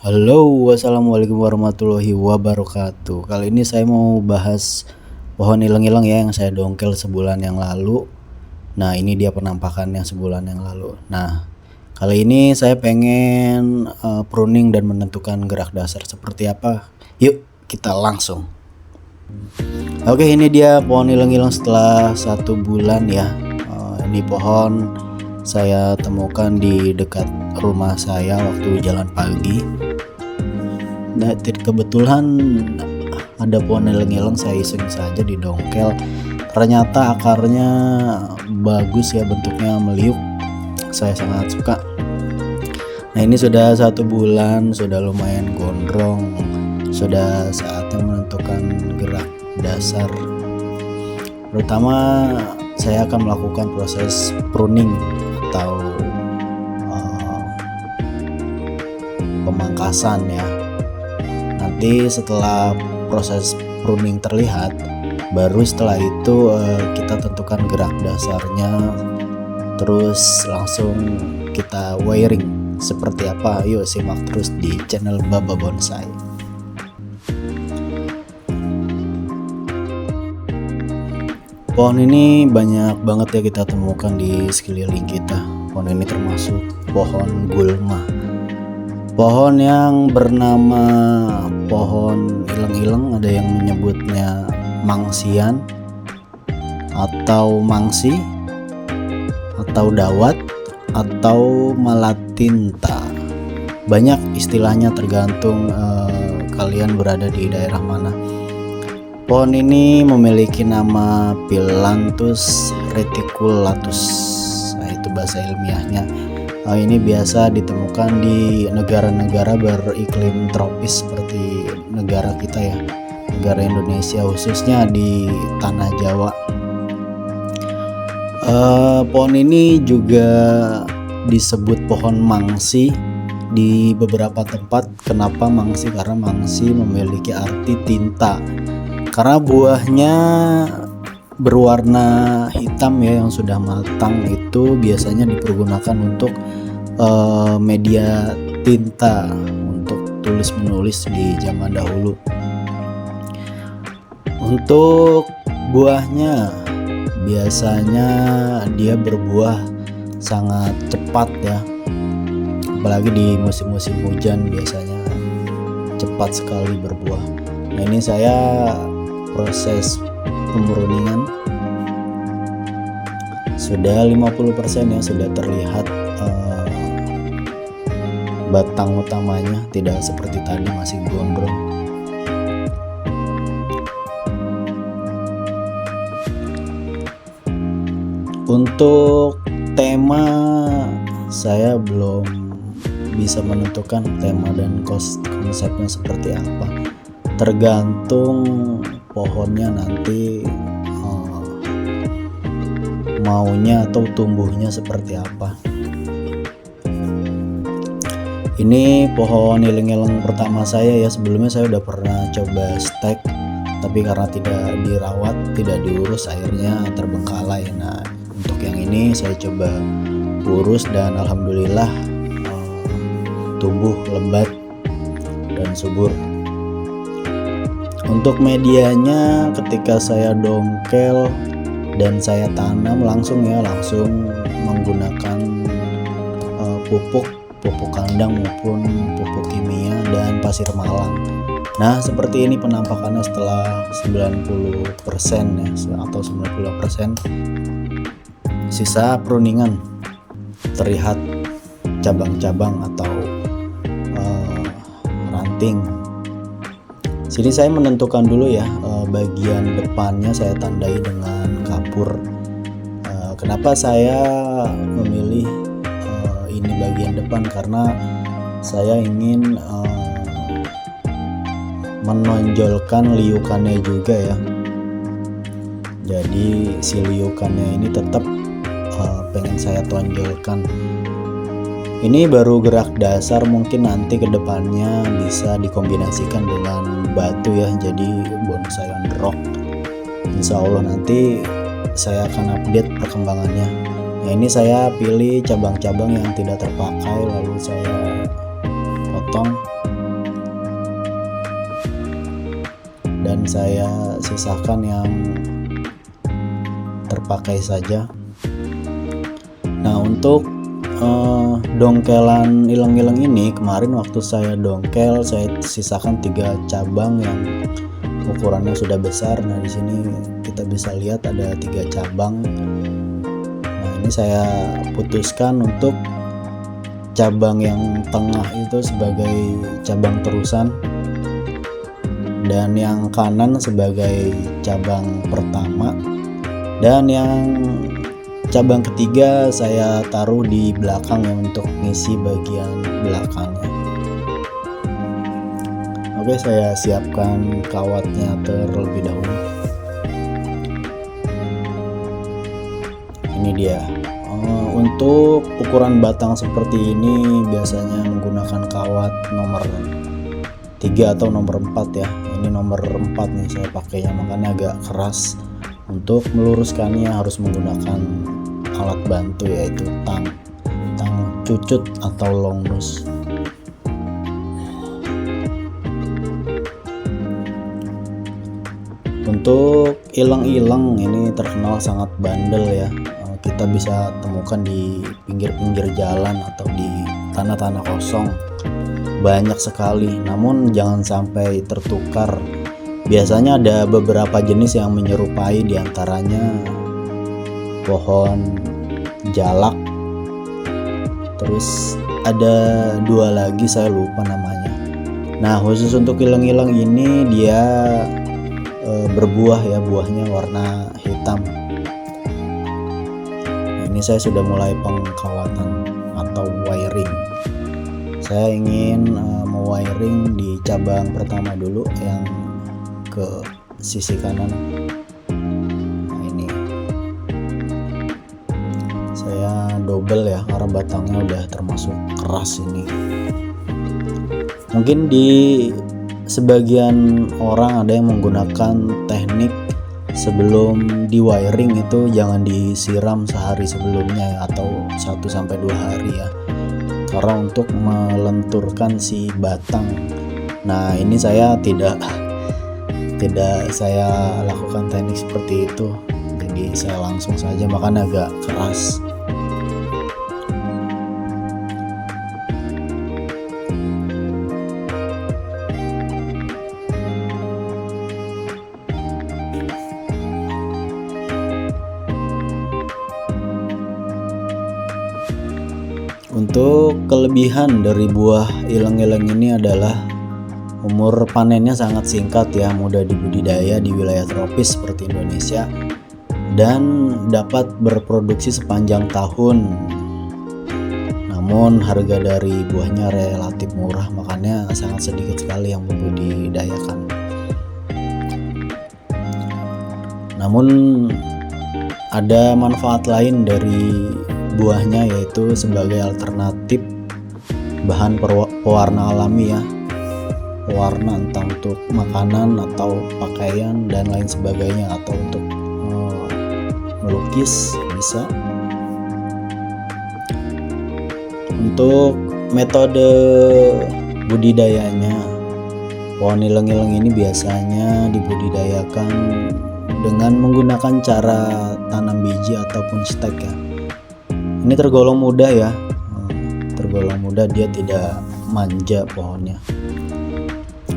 Halo, wassalamualaikum warahmatullahi wabarakatuh. Kali ini saya mau bahas pohon ileng-ileng ya yang saya dongkel sebulan yang lalu. Nah, ini dia penampakannya sebulan yang lalu. Nah, kali ini saya pengen pruning dan menentukan gerak dasar seperti apa. Yuk, kita langsung. Oke, ini dia pohon ileng-ileng setelah 1 bulan ya. Ini pohon saya temukan di dekat rumah saya waktu jalan pagi. Nah, kebetulan ada pohon ileng-ileng, saya iseng saja di dongkel. Ternyata akarnya bagus ya, bentuknya meliuk. Saya sangat suka. Nah, ini sudah 1 bulan, sudah lumayan gondrong. Sudah saatnya menentukan gerak dasar. Pertama, saya akan melakukan proses pruning atau pemangkasan ya. Nanti setelah proses pruning terlihat, baru setelah itu kita tentukan gerak dasarnya, terus langsung kita wiring seperti apa. Yuk simak terus di channel Baba Bonsai. Pohon ini banyak banget ya kita temukan di sekeliling kita. Pohon ini termasuk pohon gulma, pohon yang bernama pohon ileng-ileng. Ada yang menyebutnya mangsian atau mangsi atau dawat atau malatinta. Banyak istilahnya tergantung kalian berada di daerah mana. Pohon ini memiliki nama Phyllanthus reticulatus. Nah, itu bahasa ilmiahnya. Ini biasa ditemukan di negara-negara beriklim tropis seperti negara kita ya, negara Indonesia, khususnya di tanah Jawa. Pohon ini juga disebut pohon mangsi di beberapa tempat. Kenapa mangsi? Karena mangsi memiliki arti tinta, karena buahnya berwarna hitam ya, yang sudah matang itu biasanya dipergunakan untuk media tinta untuk tulis menulis di zaman dahulu. Untuk buahnya biasanya dia berbuah sangat cepat ya, apalagi di musim-musim hujan biasanya cepat sekali berbuah. Nah, ini saya proses pemruningan sudah 50% ya, sudah terlihat batang utamanya, tidak seperti tadi masih gondrong. Untuk tema saya belum bisa menentukan tema dan konsepnya seperti apa, tergantung pohonnya nanti maunya atau tumbuhnya seperti apa. Ini pohon ileng-ileng pertama saya ya. Sebelumnya saya udah pernah coba stek, tapi karena tidak dirawat, tidak diurus, akhirnya terbengkalai. Nah, untuk yang ini saya coba urus dan alhamdulillah tumbuh lebat dan subur. Untuk medianya, ketika saya dongkel dan saya tanam langsung menggunakan pupuk kandang maupun pupuk kimia dan pasir malang. Nah, seperti ini penampakannya setelah 90% ya, atau 90% sisa pruningan. Terlihat cabang-cabang atau ranting. Sini saya menentukan dulu ya, bagian depannya saya tandai dengan kapur. Kenapa saya memilih ini bagian depan? Karena saya ingin menonjolkan liukannya juga ya. Jadi si liukannya ini tetap pengen saya tonjolkan. Ini baru gerak dasar, mungkin nanti kedepannya bisa dikombinasikan dengan batu ya, jadi bonsai on rock. Insya Allah nanti saya akan update perkembangannya. Nah, ini saya pilih cabang-cabang yang tidak terpakai, lalu saya potong dan saya sisakan yang terpakai saja. Nah, untuk dongkelan ilang-ilang ini, kemarin waktu saya dongkel saya sisakan 3 cabang yang ukurannya sudah besar. Nah, di sini kita bisa lihat ada 3 cabang. Nah, ini saya putuskan untuk cabang yang tengah itu sebagai cabang terusan dan yang kanan sebagai cabang pertama, dan yang cabang ketiga saya taruh di belakang ya untuk ngisi bagian belakangnya. Oke, saya siapkan kawatnya terlebih dahulu. Ini dia. Untuk ukuran batang seperti ini biasanya menggunakan kawat nomor 3 atau nomor 4 ya. Ini nomor 4 nih saya pakainya, makanya agak keras. Untuk meluruskannya harus menggunakan alat bantu, yaitu tang cucut atau long nose. Untuk ilang-ilang ini terkenal sangat bandel ya. Kita bisa temukan di pinggir-pinggir jalan atau di tanah-tanah kosong. Banyak sekali, namun jangan sampai tertukar. Biasanya ada beberapa jenis yang menyerupai, diantaranya pohon jalak, terus ada 2 lagi saya lupa namanya. Nah, khusus untuk ilang-ilang ini dia berbuah ya, buahnya warna hitam. Nah, ini saya sudah mulai pengkawatan atau wiring. Saya ingin mewiring di cabang pertama dulu yang ke sisi kanan. Nah, ini saya double ya karena batangnya udah termasuk keras ini. Mungkin di sebagian orang ada yang menggunakan teknik sebelum di wiring itu jangan disiram sehari sebelumnya ya, atau 1-2 hari ya, karena untuk melenturkan si batang. Nah, ini saya tidak saya lakukan teknik seperti itu, jadi saya langsung saja, makanya agak keras. Untuk kelebihan dari buah ilang-ilang ini adalah umur panennya sangat singkat ya, mudah dibudidaya di wilayah tropis seperti Indonesia, dan dapat berproduksi sepanjang tahun. Namun harga dari buahnya relatif murah, makanya sangat sedikit sekali yang membudidayakan. Namun ada manfaat lain dari buahnya, yaitu sebagai alternatif bahan pewarna alami ya, pewarna entah untuk makanan atau pakaian dan lain sebagainya, atau untuk melukis bisa. Untuk metode budidayanya, pohon ilang-ilang ini biasanya dibudidayakan dengan menggunakan cara tanam biji ataupun stek ya. Ini tergolong mudah ya, tergolong mudah, dia tidak manja pohonnya,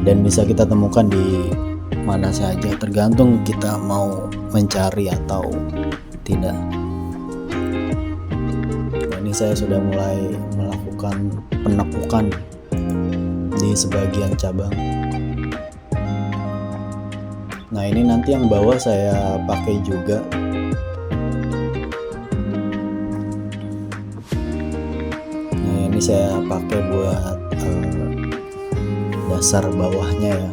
dan bisa kita temukan di mana saja, tergantung kita mau mencari atau tidak. Nah, ini saya sudah mulai melakukan penekukan di sebagian cabang. Nah, ini nanti yang bawah saya pakai juga. Ini saya pakai buat dasar bawahnya ya.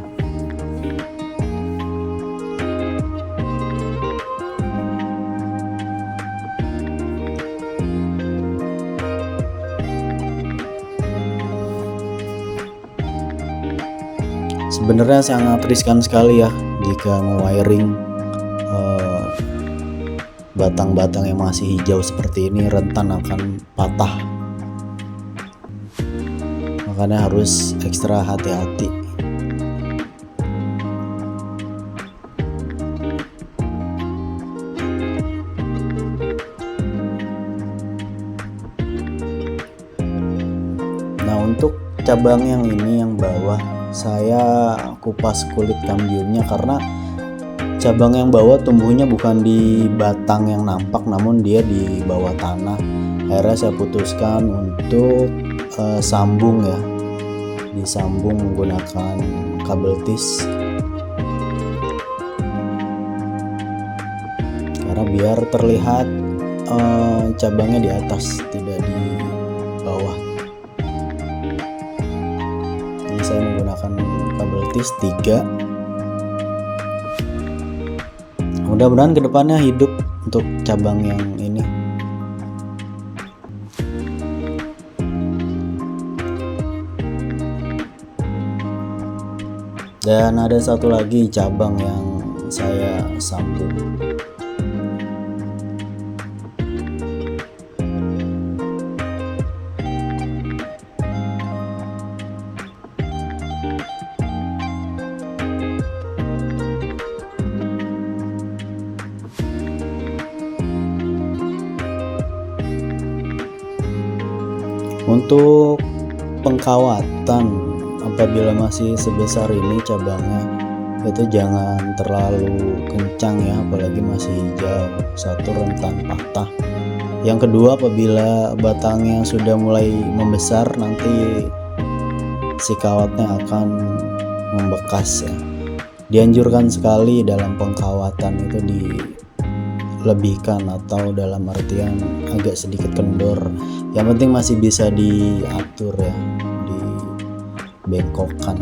Sebenarnya sangat riskan sekali ya jika mewiring batang-batang yang masih hijau seperti ini, rentan akan patah. makanya harus ekstra hati-hati. Nah, untuk cabang yang ini yang bawah saya kupas kulit kambiumnya, karena cabang yang bawah tumbuhnya bukan di batang yang nampak namun dia di bawah tanah. Akhirnya saya putuskan untuk sambung ya, disambung menggunakan kabel tis, karena biar terlihat cabangnya di atas tidak di bawah. Ini saya menggunakan kabel tis 3. Mudah-mudahan kedepannya hidup untuk cabang yang ini. Dan ada satu lagi cabang yang saya sambung. Untuk pengkawatan, apabila masih sebesar ini cabangnya, itu jangan terlalu kencang ya, apalagi masih hijau. Satu, rentan patah. Yang kedua, apabila batangnya sudah mulai membesar, nanti si kawatnya akan membekas ya. Dianjurkan sekali dalam pengkawatan itu dilebihkan, atau dalam artian agak sedikit kendor. Yang penting masih bisa diatur ya, dibengkokkan.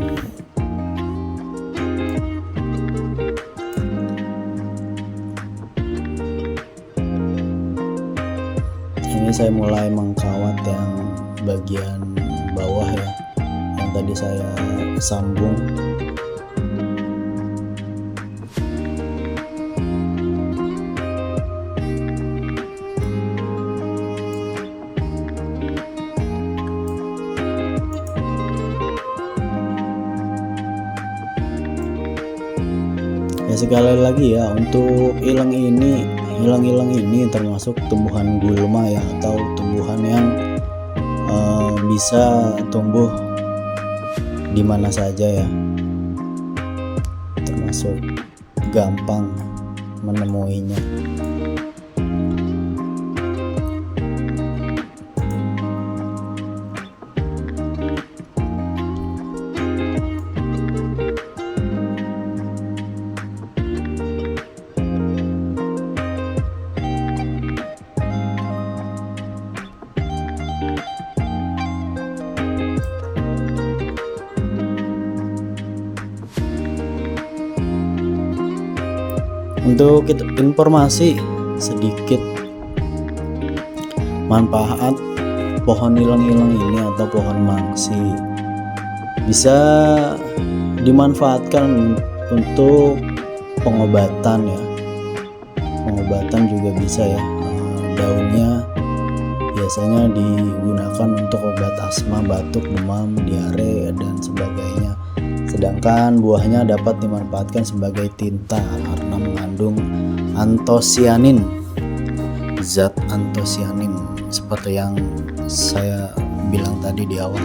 Ini saya mulai mengkawat yang bagian bawah ya, yang tadi saya sambung. Ya, sekali lagi ya, untuk ilang-ilang ini termasuk tumbuhan gulma ya, atau tumbuhan yang bisa tumbuh di mana saja ya, termasuk gampang menemuinya. Untuk informasi sedikit manfaat pohon ilang-ilang ini atau pohon mangsi, bisa dimanfaatkan untuk pengobatan ya. Pengobatan juga bisa ya. Daunnya biasanya digunakan untuk obat asma, batuk, demam, diare, dan sebagainya. Sedangkan buahnya dapat dimanfaatkan sebagai tinta karena mengandung antosianin, zat antosianin seperti yang saya bilang tadi di awal.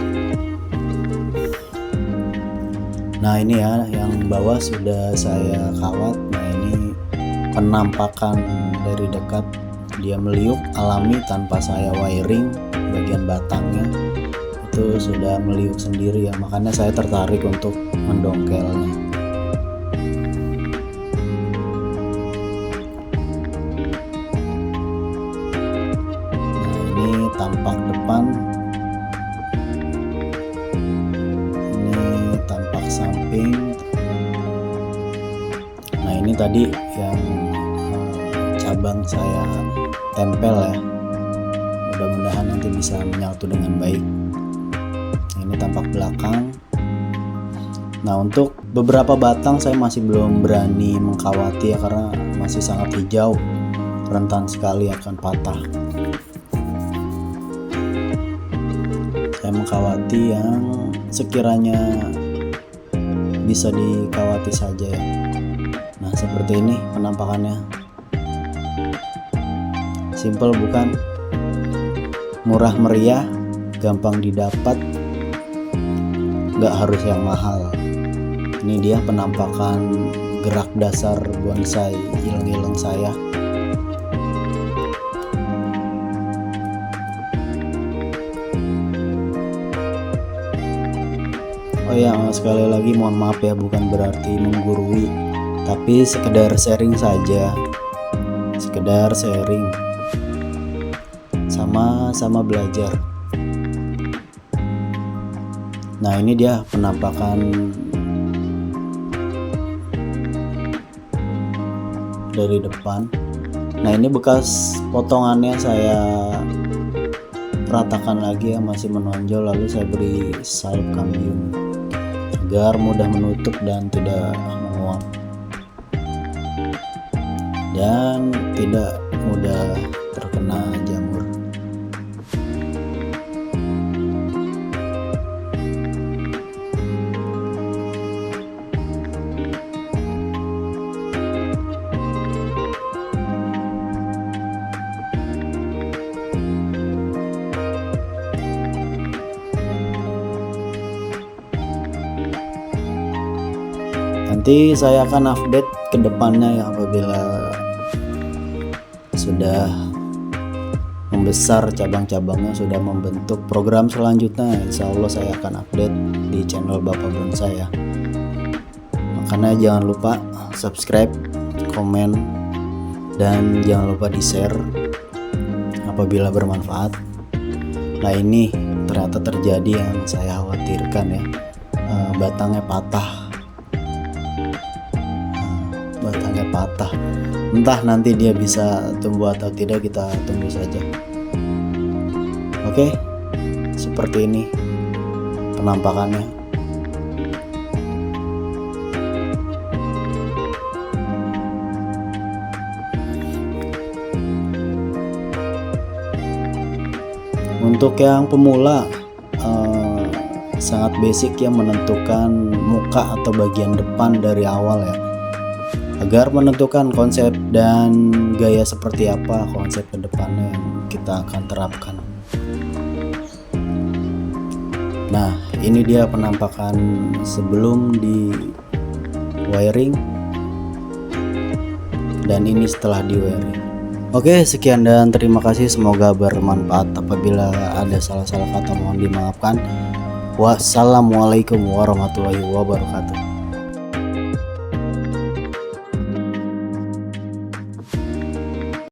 Nah, ini ya, yang bawah sudah saya kawat. Nah, ini penampakan dari dekat, dia meliuk alami tanpa saya wiring. Bagian batangnya itu sudah meliuk sendiri ya, makanya saya tertarik untuk mendongkelnya. Nah, ini tampak depan, ini tampak samping. Nah, ini tadi yang cabang saya tempel ya, mudah-mudahan nanti bisa menyatu dengan baik. Ini tampak belakang. Nah, untuk beberapa batang saya masih belum berani mengkawati ya, karena masih sangat hijau, rentan sekali akan patah. Saya kawati yang sekiranya bisa dikawati saja ya. Nah seperti ini penampakannya, simple bukan? Murah meriah, gampang didapat, gak harus yang mahal. Ini dia penampakan gerak dasar bonsai ileng-ileng saya. Oh ya, sekali lagi mohon maaf ya, bukan berarti menggurui, tapi sekedar sharing saja, sekedar sharing, sama-sama belajar. Nah ini dia penampakan dari depan. Nah ini bekas potongannya saya ratakan lagi yang masih menonjol, lalu saya beri salep kambium agar mudah menutup dan tidak menguap dan tidak mudah terkena jamur. Nanti saya akan update ke depannya ya, apabila sudah membesar cabang-cabangnya, sudah membentuk program selanjutnya, insya Allah saya akan update di channel Bapak Bonsai ya. Makanya jangan lupa subscribe, komen, dan jangan lupa di share apabila bermanfaat. Nah ini ternyata terjadi yang saya khawatirkan ya, batangnya patah. Entah nanti dia bisa tumbuh atau tidak, kita tunggu saja. Oke, seperti ini penampakannya. Untuk yang pemula sangat basic ya, menentukan muka atau bagian depan dari awal ya, agar menentukan konsep dan gaya seperti apa konsep kedepannya yang kita akan terapkan. Nah ini dia penampakan sebelum di wiring dan ini setelah di wiring. Oke, sekian dan terima kasih, semoga bermanfaat. Apabila ada salah-salah kata mohon dimaafkan. Wassalamualaikum warahmatullahi wabarakatuh.